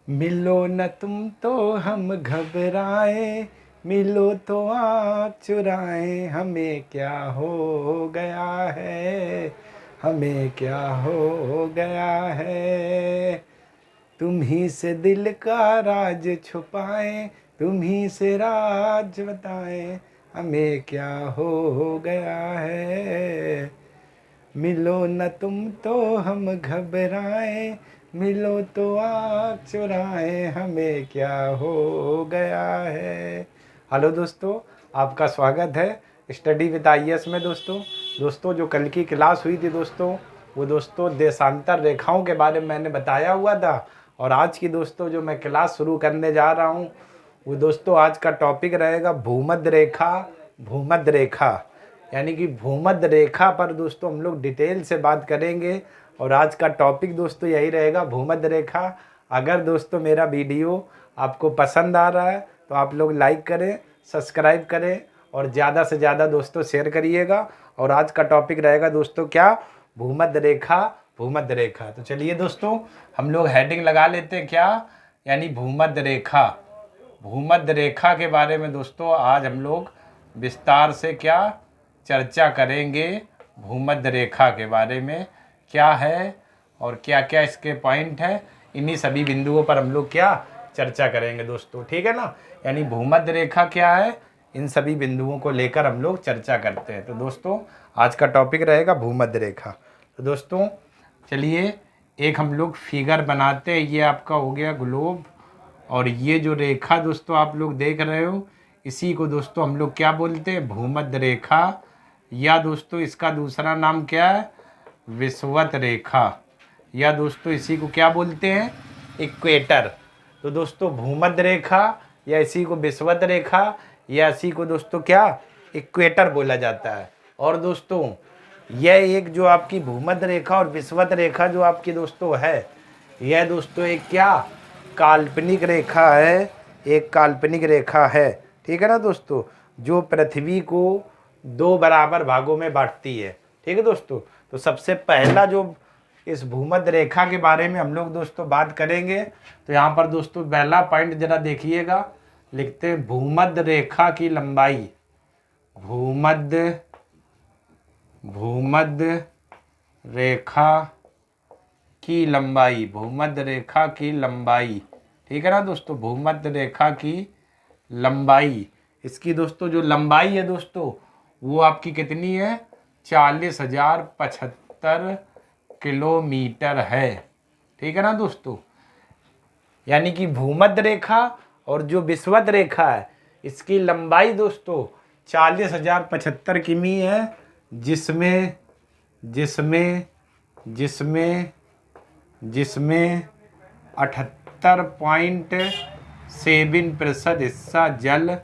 मिलो न तुम तो हम घबराए, मिलो तो आँख चुराए, हमें क्या हो गया है, हमें क्या हो गया है। तुम ही से दिल का राज छुपाए, तुम ही से राज बताए, हमें क्या हो गया है। मिलो न तुम तो हम घबराए, मिलो तो आँख चुराए, हमें क्या हो गया है। हेलो दोस्तों, आपका स्वागत है स्टडी विद IAS में। दोस्तों जो कल की क्लास हुई थी दोस्तों, वो दोस्तों देशांतर रेखाओं के बारे में मैंने बताया हुआ था। और आज की दोस्तों जो मैं क्लास शुरू करने जा रहा हूँ, वो दोस्तों आज का टॉपिक रहेगा भूमध्य रेखा। भूमध्य रेखा यानी कि भूमध्य रेखा पर दोस्तों हम लोग डिटेल से बात करेंगे। और आज का टॉपिक दोस्तों यही रहेगा, भूमध्य रेखा। अगर दोस्तों मेरा वीडियो आपको पसंद आ रहा है तो आप लोग लाइक करें, सब्सक्राइब करें और ज़्यादा से ज़्यादा दोस्तों शेयर करिएगा। और आज का टॉपिक रहेगा दोस्तों क्या, भूमध्य रेखा। भूमध्य रेखा, तो चलिए दोस्तों हम लोग हेडिंग लगा लेते हैं क्या, यानी भूमध्य रेखा। भूमध्य रेखा के बारे में दोस्तों आज हम लोग विस्तार से क्या चर्चा करेंगे। भूमध्य रेखा के बारे में क्या है और क्या क्या इसके पॉइंट है, इन्हीं सभी बिंदुओं पर हम लोग क्या चर्चा करेंगे दोस्तों, ठीक है ना। यानी भूमध्य रेखा क्या है, इन सभी बिंदुओं को लेकर हम लोग चर्चा करते हैं। तो दोस्तों आज का टॉपिक रहेगा भूमध्य रेखा। तो दोस्तों चलिए एक हम लोग फिगर बनाते हैं। ये आपका हो गया ग्लोब, और ये जो रेखा दोस्तों आप लोग देख रहे हो, इसी को दोस्तों हम लोग क्या बोलते हैं, भूमध्य रेखा। या दोस्तों इसका दूसरा नाम क्या है, विषुवत रेखा। या दोस्तों इसी को क्या बोलते हैं, इक्वेटर। तो दोस्तों भूमध्य रेखा या इसी को विषुवत रेखा या इसी को दोस्तों क्या इक्वेटर बोला जाता है। और दोस्तों यह एक जो आपकी भूमध्य रेखा और विषुवत रेखा जो आपकी दोस्तों है, यह दोस्तों एक क्या काल्पनिक रेखा है, एक काल्पनिक रेखा है, ठीक है ना दोस्तों, जो पृथ्वी को दो बराबर भागों में बांटती है, ठीक है दोस्तों। तो सबसे पहला जो इस भूमध्य रेखा के बारे में हम लोग दोस्तों बात करेंगे, तो यहाँ पर दोस्तों पहला पॉइंट जरा देखिएगा, लिखते हैं भूमध्य रेखा की लंबाई। भूमध्य भूमध्य रेखा की लंबाई, भूमध्य रेखा की लंबाई, ठीक है ना दोस्तों, भूमध्य रेखा की लंबाई। इसकी दोस्तों जो लंबाई है दोस्तों वो आपकी कितनी है, 40,075 किलोमीटर है, ठीक है ना दोस्तों। यानी कि भूमध्य रेखा और जो विषुवत रेखा है, इसकी लंबाई दोस्तों 40,075 किमी है, जिसमें जिसमें जिसमें जिसमें 78.7% हिस्सा जल,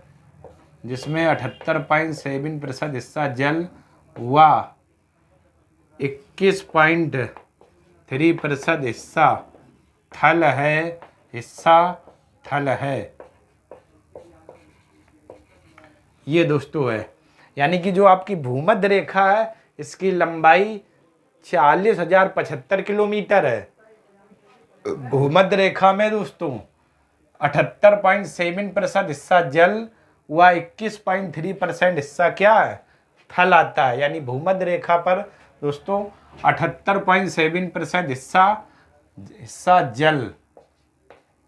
जिसमें 78.7% हिस्सा जल व 21.3% हिस्सा थल है, हिस्सा थल है। ये दोस्तों है, यानी कि जो आपकी भूमध्य रेखा है इसकी लंबाई 40,075 किलोमीटर है। भूमध्य रेखा में दोस्तों 78.7% हिस्सा जल व 21.3% हिस्सा क्या है, थल आता है। यानी भूमध्य रेखा पर दोस्तों 78.7% हिस्सा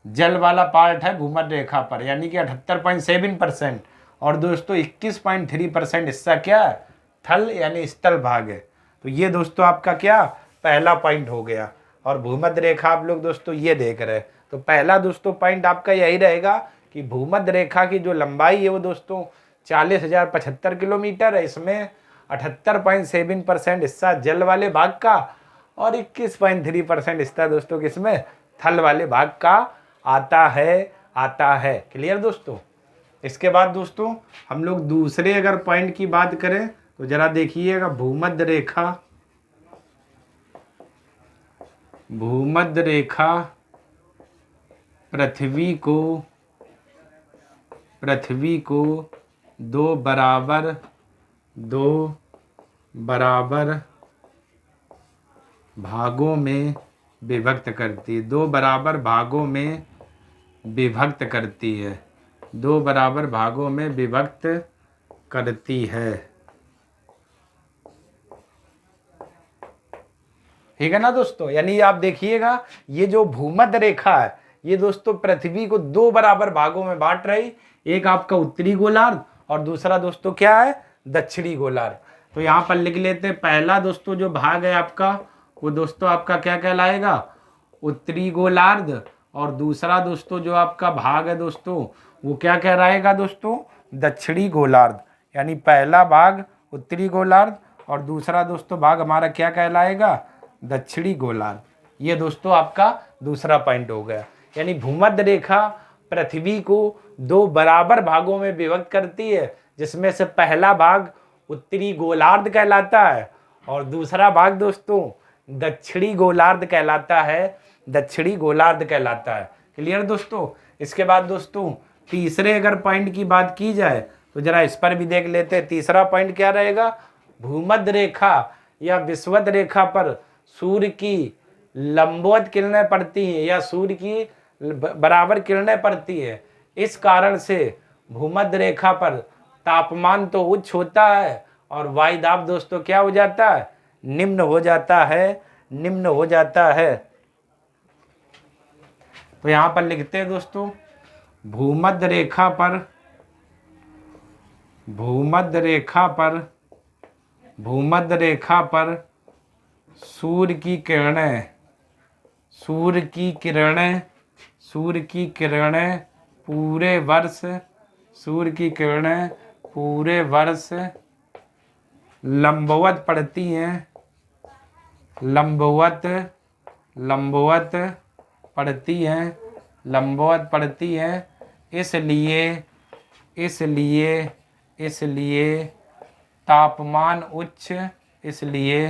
जल वाला पार्ट है भूमध्य रेखा पर, यानी कि 78.7%। और दोस्तों 21.3% हिस्सा क्या है, थल यानी स्थल भाग है। तो ये दोस्तों आपका क्या पहला पॉइंट हो गया। और भूमध्य रेखा आप लोग दोस्तों ये देख रहे हैं, तो पहला दोस्तों पॉइंट आपका यही रहेगा कि भूमध्य रेखा की जो लंबाई है वो दोस्तों 40,075 किलोमीटर है। इसमें 78.7% हिस्सा जल वाले भाग का और 21.3% हिस्सा दोस्तों किसमें, थल वाले भाग का आता है। क्लियर दोस्तों। इसके बाद दोस्तों हम लोग दूसरे अगर पॉइंट की बात करें तो जरा देखिएगा, भूमध्य रेखा पृथ्वी को दो बराबर भागों में विभक्त करती है, दो बराबर भागों में विभक्त करती है, 2 बराबर भागों में विभक्त करती है। ठीक है ना दोस्तों। यानी आप देखिएगा ये जो भूमध्य रेखा है ये दोस्तों पृथ्वी को 2 बराबर भागों में बांट रही, एक आपका उत्तरी गोलार्ध और दूसरा दोस्तों क्या है, दक्षिणी गोलार्ध। तो यहाँ पर लिख लेते हैं, पहला दोस्तों जो भाग है आपका वो दोस्तों आपका क्या कहलाएगा, उत्तरी गोलार्ध, और दूसरा दोस्तों जो आपका भाग है दोस्तों वो क्या कहलाएगा दोस्तों, दक्षिणी गोलार्ध। यानी पहला भाग उत्तरी गोलार्ध और दूसरा दोस्तों भाग हमारा क्या कहलाएगा, दक्षिणी गोलार्ध। ये दोस्तों आपका दूसरा पॉइंट हो गया। यानी भूमध्य रेखा पृथ्वी को 2 बराबर भागों में विभक्त करती है, जिसमें से पहला भाग उत्तरी गोलार्ध कहलाता है और दूसरा भाग दोस्तों दक्षिणी गोलार्ध कहलाता है, दक्षिणी गोलार्ध कहलाता है। क्लियर दोस्तों। इसके बाद दोस्तों तीसरे अगर पॉइंट की बात की जाए तो जरा इस पर भी देख लेते हैं। तीसरा पॉइंट क्या रहेगा, भूमध्य रेखा या विषुवत रेखा पर सूर्य की लंबवत किरणें पड़ती हैं या सूर्य की बराबर किरणें पड़ती है। इस कारण से भूमध्य रेखा पर तापमान तो उच्च होता है और वायुदाब दोस्तों क्या हो जाता है, निम्न हो जाता है, निम्न हो जाता है। तो यहां पर लिखते हैं दोस्तों, भूमध्य रेखा पर, भूमध्य रेखा पर, भूमध्य रेखा पर सूर्य की किरणें, सूर्य की किरणें, सूर्य की किरणें पूरे वर्ष, सूर्य की किरणें पूरे वर्ष लंबवत पड़ती हैं, लंबवत, लंबवत पड़ती हैं, लंबवत पड़ती हैं। इसलिए, इसलिए, इसलिए तापमान उच्च, इसलिए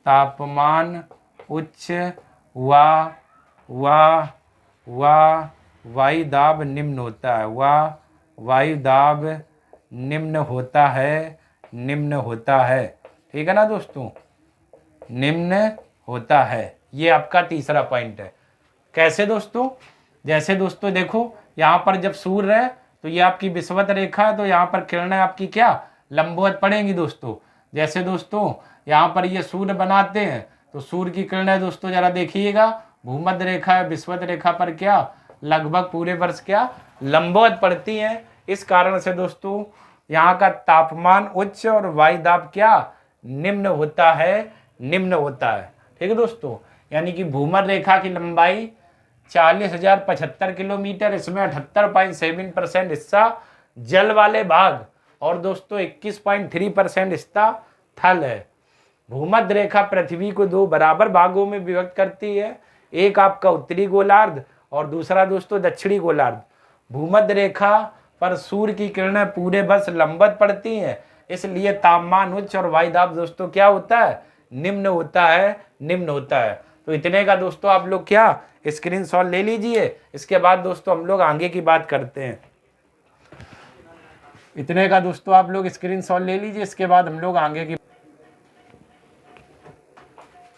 तापमान उच्च व वायुदाब निम्न होता है, वायुदाब निम्न होता है, निम्न होता है। ठीक है ना दोस्तों, निम्न होता है। ये आपका तीसरा पॉइंट है। कैसे दोस्तों, जैसे दोस्तों देखो यहाँ पर जब सूर्य है तो ये आपकी विषुवत रेखा है, तो यहाँ पर किरणें आपकी क्या लंबवत पड़ेंगी दोस्तों। जैसे दोस्तों यहाँ पर ये सूर्य बनाते हैं तो सूर्य की किरणें दोस्तों जरा देखिएगा, भूमध्य रेखा है विषुवत रेखा पर क्या लगभग पूरे वर्ष क्या लंबवत पड़ती हैं। इस कारण से दोस्तों यहाँ का तापमान उच्च और वायुदाब क्या निम्न होता है, निम्न होता है। ठीक है दोस्तों। यानी कि भूमध्य रेखा की लंबाई 40,075 किलोमीटर, इसमें 78.7% हिस्सा जल वाले भाग और दोस्तों 21.3% हिस्सा थल है। भूमध्य रेखा पृथ्वी को 2 बराबर भागों में विभक्त करती है, एक आपका उत्तरी गोलार्ध और दूसरा दोस्तों दक्षिणी गोलार्ध। भूमध्य रेखा पर सूर्य की किरणें पूरे वर्ष लंबवत पड़ती हैं, इसलिए तापमान उच्च और वायुदाब दोस्तों क्या होता है, निम्न होता है, निम्न होता है। तो इतने का दोस्तों आप लोग क्या स्क्रीनशॉट ले लीजिए। इसके बाद दोस्तों हम लोग आगे की बात करते हैं। इतने का दोस्तों आप लोग स्क्रीनशॉट ले लीजिए, इसके बाद हम लोग आगे की,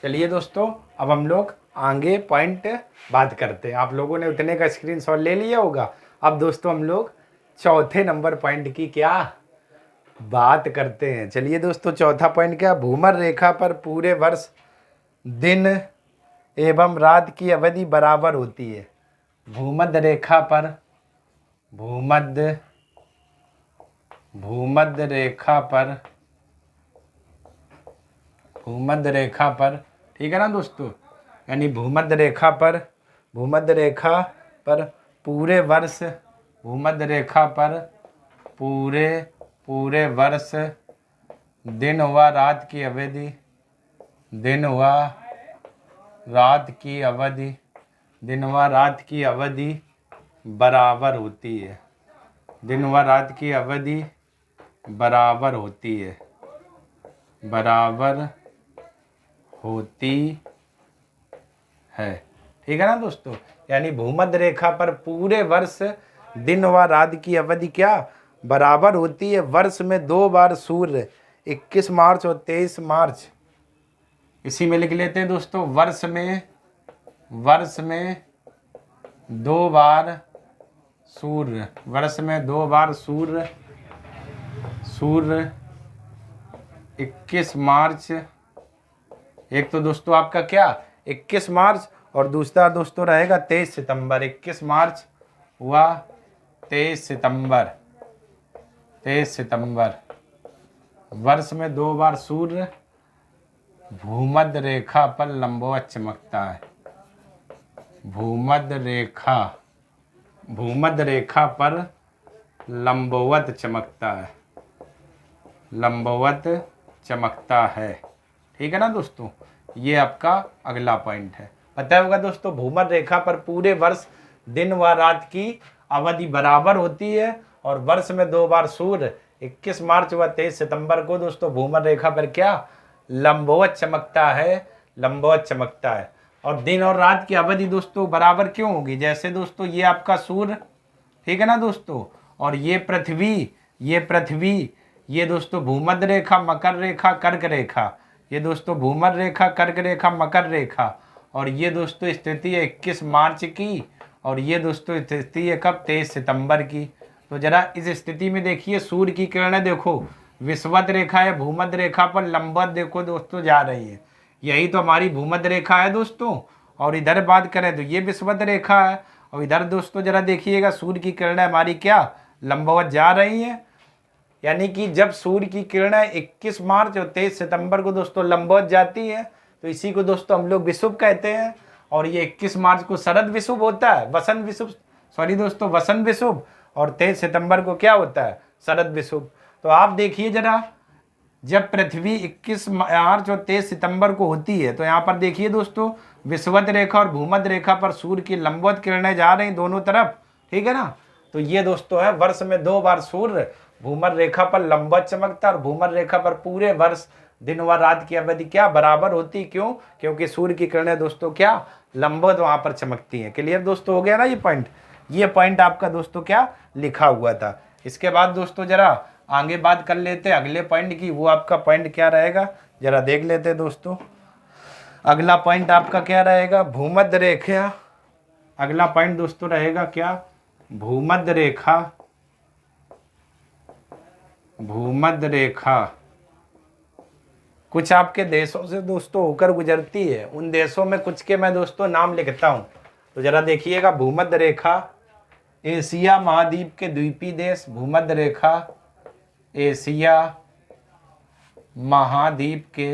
चलिए दोस्तों अब हम लोग आगे पॉइंट बात करते हैं। आप लोगों ने उतने का स्क्रीनशॉट ले लिया होगा। अब दोस्तों हम लोग चौथे नंबर पॉइंट की क्या बात करते हैं। चलिए दोस्तों चौथा पॉइंट क्या, भूमध्य रेखा पर पूरे वर्ष दिन एवं रात की अवधि बराबर होती है। भूमध्य रेखा पर, भूमध्य रेखा पर, भूमध्य रेखा पर, ठीक है ना दोस्तों। यानी भूमध्य रेखा पर, भूमध्य रेखा पर पूरे वर्ष, भूमध्य रेखा पर पूरे वर्ष दिन व रात की अवधि, दिन व रात की अवधि, दिन व रात की अवधि बराबर होती है, दिन व रात की अवधि बराबर होती है, बराबर होती है। ठीक है ना दोस्तों। यानी भूमध्य रेखा पर पूरे वर्ष दिन व रात की अवधि क्या बराबर होती है। वर्ष में 2 बार सूर्य 21 मार्च और 23 मार्च, इसी में लिख लेते हैं दोस्तों, वर्ष में 2 बार सूर्य, वर्ष में 2 बार सूर्य, सूर्य 21 मार्च। एक तो दोस्तों आपका क्या 21 मार्च और दूसरा दोस्तों रहेगा 23 सितंबर। 21 मार्च हुआ, 23 सितंबर, 23 सितंबर। वर्ष में 2 बार सूर्य भूमध्य रेखा पर लंबवत चमकता है। भूमध्य रेखा पर लंबवत चमकता है, लंबवत चमकता है। ठीक है ना दोस्तों, ये आपका अगला पॉइंट है। पता होगा दोस्तों, भूमध्य रेखा पर पूरे वर्ष दिन व रात की अवधि बराबर होती है और वर्ष में 2 बार सूर्य 21 मार्च व 23 सितंबर को दोस्तों भूमध्य रेखा पर क्या लंबवत चमकता है, लंबवत चमकता है। और दिन और रात की अवधि दोस्तों बराबर क्यों होगी? जैसे दोस्तों ये आपका सूर्य, ठीक है ना दोस्तों, और ये पृथ्वी, ये दोस्तों भूमध्य रेखा, मकर रेखा, कर्क रेखा, ये दोस्तों भूमध्य रेखा, कर्क रेखा, मकर रेखा, और ये दोस्तों स्थिति है 21 मार्च की, और ये दोस्तों स्थिति है कब 23 सितंबर की। तो जरा इस स्थिति में देखिए सूर्य की किरणें देखो विषुवत रेखा या भूमध्य रेखा पर लंबवत देखो दोस्तों जा रही है। यही तो हमारी भूमध्य रेखा है दोस्तों। और इधर बात करें तो ये विषुवत रेखा है, और इधर दोस्तों जरा देखिएगा सूर्य की किरणें हमारी क्या लंबवत जा रही हैं। यानी कि जब सूर्य की किरणें 21 मार्च और 23 सितंबर को दोस्तों लंबवत जाती है तो इसी को दोस्तों हम लोग विषुव कहते हैं। और ये 21 मार्च को शरद विषुव होता है, वसंत विषुव, सॉरी दोस्तों वसंत विषुव, और 23 सितंबर को क्या होता है शरद विषुव। तो आप देखिए जरा, जब पृथ्वी 21 मार्च और 23 सितंबर को होती है तो यहाँ पर देखिए दोस्तों विषुवत रेखा और भूमध्य रेखा पर सूर्य की लंबवत किरणें जा रही दोनों तरफ, ठीक है ना। तो ये दोस्तों है वर्ष में 2 बार सूर्य भूमध्य रेखा पर लंबवत चमकता है और भूमध्य रेखा पर पूरे वर्ष दिन व रात की अवधि क्या बराबर होती। क्यों? क्योंकि सूर्य की किरणें दोस्तों क्या लंबवत वहां पर चमकती हैं। क्लियर दोस्तों हो गया ना ये पॉइंट? ये पॉइंट आपका दोस्तों क्या लिखा हुआ था। इसके बाद दोस्तों जरा आगे बात कर लेते हैं अगले पॉइंट की। वो आपका पॉइंट क्या रहेगा जरा देख लेते हैं दोस्तों। अगला पॉइंट आपका क्या रहेगा? भूमध्य रेखा। अगला पॉइंट दोस्तों रहेगा क्या? भूमध्य रेखा। भूमध्य रेखा कुछ आपके देशों से दोस्तों होकर गुजरती है। उन देशों में कुछ के मैं दोस्तों नाम लिखता हूं, तो जरा देखिएगा। भूमध्य रेखा एशिया महाद्वीप के द्वीपीय देश। भूमध्य रेखा एशिया महाद्वीप के,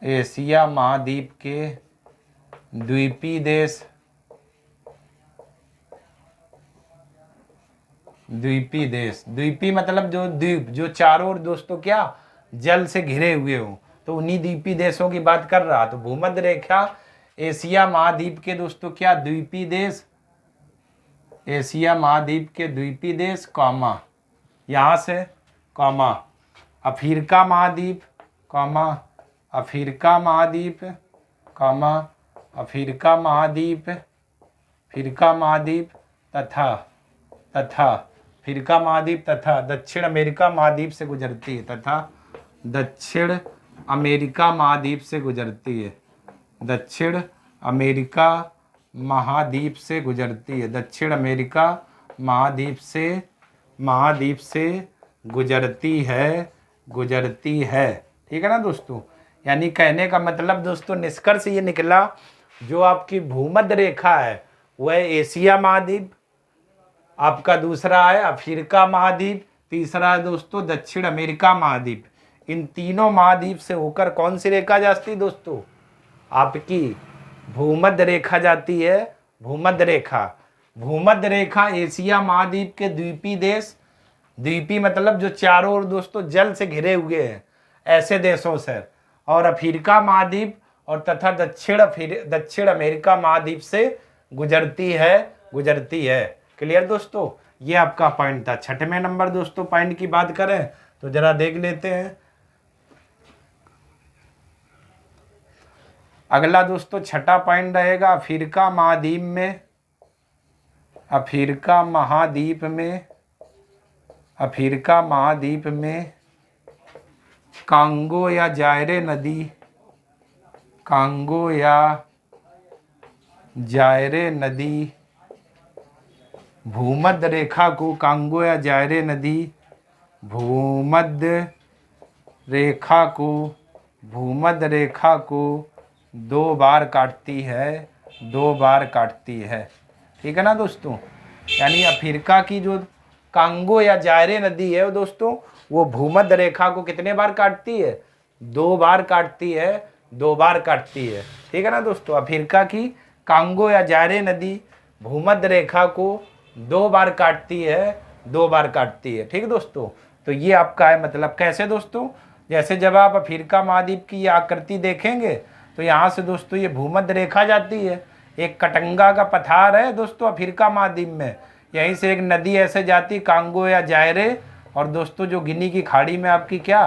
एशिया महाद्वीप के द्वीपीय देश। द्वीपीय देश, द्वीपीय मतलब जो द्वीप जो चारों ओर दोस्तों क्या जल से घिरे हुए हो, तो उन्हीं द्वीपीय देशों की बात कर रहा। तो भूमध्य रेखा एशिया महाद्वीप के दोस्तों क्या द्वीपीय देश, एशिया महाद्वीप के द्वीपीय देश, कॉमा यहाँ से कॉमा अफ्रीका महाद्वीप, कॉमा अफ्रीका महाद्वीप, कॉमा अफ्रीका महाद्वीप, अफ्रीका महाद्वीप तथा अफ्रीका महाद्वीप तथा दक्षिण अमेरिका महाद्वीप से गुजरती है, तथा दक्षिण अमेरिका महाद्वीप से गुजरती है, दक्षिण अमेरिका महाद्वीप से गुजरती है, दक्षिण अमेरिका महाद्वीप से गुजरती है। ठीक है ना दोस्तों? यानी कहने का मतलब दोस्तों निष्कर्ष ये निकला, जो आपकी भूमध्य रेखा है वह एशिया महाद्वीप, आपका दूसरा है अफ्रीका महाद्वीप, तीसरा है दोस्तों दक्षिण अमेरिका महाद्वीप। इन तीनों महाद्वीप से होकर कौन सी रेखा जाती है दोस्तों? आपकी भूमध्य रेखा जाती है। भूमध्य रेखा एशिया महाद्वीप के द्वीपीय देश, द्वीपीय मतलब जो चारों ओर दोस्तों जल से घिरे हुए हैं ऐसे देशों से, और अफ्रीका महाद्वीप और तथा दक्षिण अमेरिका महाद्वीप से गुजरती है। क्लियर दोस्तों? ये आपका पॉइंट था। छठवें नंबर दोस्तों पॉइंट की बात करें तो जरा देख लेते हैं। अगला दोस्तों छठा पॉइंट रहेगा अफ्रीका महाद्वीप में कांगो या जायरे भूमध्य रेखा को कांगो या जायरे नदी भूमध्य रेखा को 2 बार काटती है, 2 बार काटती है। ठीक है ना दोस्तों। यानी अफ्रीका की जो कांगो या जायरे नदी है दोस्तों, वो भूमध्य रेखा को कितने बार काटती है? 2 बार काटती है, 2 बार काटती है। ठीक है ना दोस्तों। अफ्रीका की कांगो या जायरे नदी भूमध्य रेखा को 2 बार काटती है, 2 बार काटती है। ठीक दोस्तों। तो ये आपका है मतलब कैसे दोस्तों, जैसे जब आप अफ्रीका महाद्वीप की ये आकृति देखेंगे तो यहाँ से दोस्तों ये भूमध्य रेखा जाती है, एक कटंगा का पठार है दोस्तों अफ्रीका महाद्वीप में, यहीं से एक नदी ऐसे जाती कांगो या जायरे, और दोस्तों जो गिनी की खाड़ी में आपकी क्या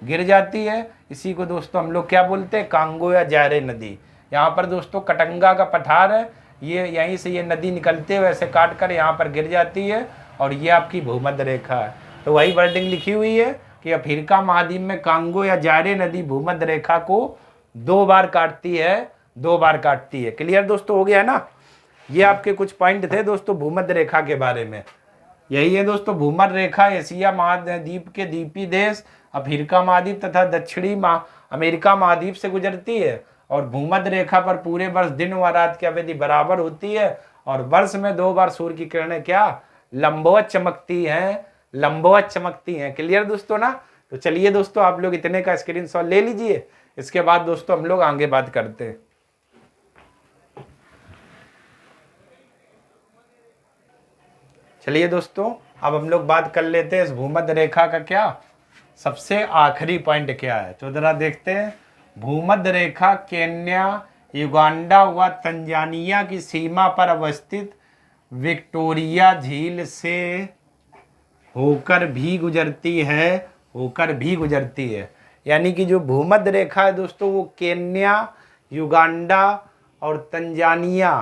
गिर जाती है, इसी को दोस्तों हम लोग क्या बोलते हैं, कांगो या जायरे नदी। यहाँ पर दोस्तों कटंगा का पठार है, ये यहीं से ये नदी निकलते हुए ऐसे काट कर यहाँ पर गिर जाती है, और ये आपकी भूमध्य रेखा है। तो वही वर्डिंग लिखी हुई है कि अफ्रीका महाद्वीप में कांगो या जायरे नदी भूमध्य रेखा को 2 बार काटती है, 2 बार काटती है। क्लियर दोस्तों हो गया ना। ये आपके कुछ पॉइंट थे दोस्तों भूमध्य रेखा के बारे में। यही है दोस्तों भूमध्य रेखा एशिया महाद्वीप के द्वीपीय देश अफ्रीका महाद्वीप तथा दक्षिणी अमेरिका महाद्वीप से गुजरती है, और भूमध्य रेखा पर पूरे वर्ष दिन व रात की अवधि बराबर होती है, और वर्ष में 2 बार सूर्य की किरणें क्या लंबवत चमकती हैं, लंबवत चमकती हैं। क्लियर दोस्तों ना। तो चलिए दोस्तों आप लोग इतने का स्क्रीनशॉट ले लीजिए, इसके बाद दोस्तों हम लोग आगे बात करते हैं। चलिए दोस्तों अब हम लोग बात कर लेते हैं इस भूमध्य रेखा का क्या सबसे आखिरी पॉइंट क्या है। तो जरा देखते हैं। भूमध्य रेखा केन्या, युगांडा व तंजानिया की सीमा पर अवस्थित विक्टोरिया झील से होकर भी गुजरती है, यानी कि जो भूमध्य रेखा है दोस्तों वो केन्या, युगांडा और तंजानिया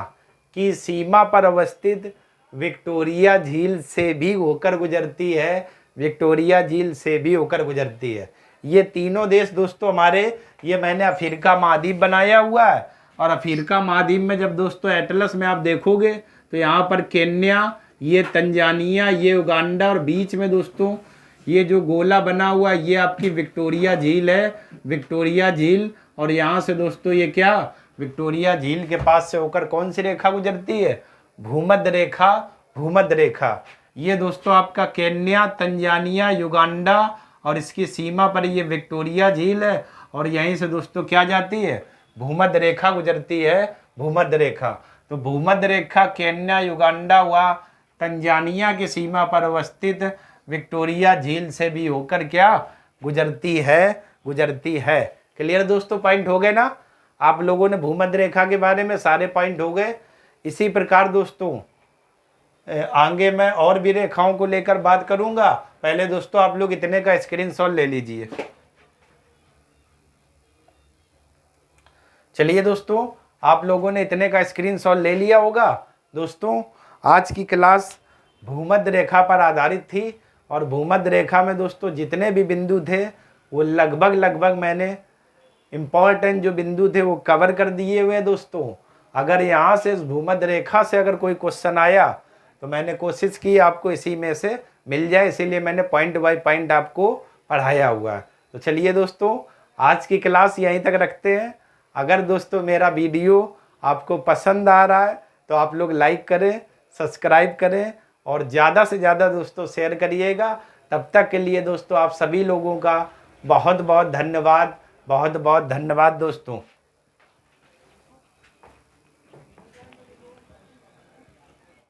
की सीमा पर अवस्थित विक्टोरिया झील से भी होकर गुजरती है, विक्टोरिया झील से भी होकर गुजरती है। ये तीनों देश दोस्तों हमारे, ये मैंने अफ्रीका महाद्वीप बनाया हुआ है, और अफ्रीका महाद्वीप में जब दोस्तों एटलस में आप देखोगे तो यहाँ पर केन्या, ये तंजानिया, ये उगांडा, और बीच में दोस्तों ये जो गोला बना हुआ ये आपकी विक्टोरिया झील है, विक्टोरिया झील। और यहाँ से दोस्तों ये क्या विक्टोरिया झील के पास से होकर कौन सी रेखा गुजरती है, भूमध्य रेखा, भूमध्य रेखा। ये दोस्तों आपका केन्या, तंजानिया, युगांडा और इसकी सीमा पर ये विक्टोरिया झील है, और यहीं से दोस्तों क्या जाती है, भूमध्य रेखा गुजरती है, भूमध्य रेखा। तो भूमध्य रेखा केन्या, युगांडा व तंजानिया की सीमा पर अवस्थित विक्टोरिया झील से भी होकर क्या गुजरती है, गुजरती है। क्लियर दोस्तों पॉइंट हो गए ना। आप लोगों ने भूमध्य रेखा के बारे में सारे पॉइंट हो गए। इसी प्रकार दोस्तों आगे मैं और भी रेखाओं को लेकर बात करूंगा। पहले दोस्तों आप लोग इतने का स्क्रीनशॉट ले लीजिए। चलिए दोस्तों आप लोगों ने इतने का स्क्रीनशॉट ले लिया होगा। दोस्तों आज की क्लास भूमध्य रेखा पर आधारित थी, और भूमध्य रेखा में दोस्तों जितने भी बिंदु थे वो लगभग मैंने इम्पॉर्टेंट जो बिंदु थे वो कवर कर दिए हुए दोस्तों। अगर यहाँ से इस भूमध्य रेखा से अगर कोई क्वेश्चन आया तो मैंने कोशिश की आपको इसी में से मिल जाए, इसीलिए मैंने पॉइंट बाय पॉइंट आपको पढ़ाया हुआ है। तो चलिए दोस्तों आज की क्लास यहीं तक रखते हैं। अगर दोस्तों मेरा वीडियो आपको पसंद आ रहा है तो आप लोग लाइक करें, सब्सक्राइब करें और ज़्यादा से ज़्यादा दोस्तों शेयर करिएगा। तब तक के लिए दोस्तों आप सभी लोगों का बहुत बहुत धन्यवाद, बहुत बहुत धन्यवाद दोस्तों।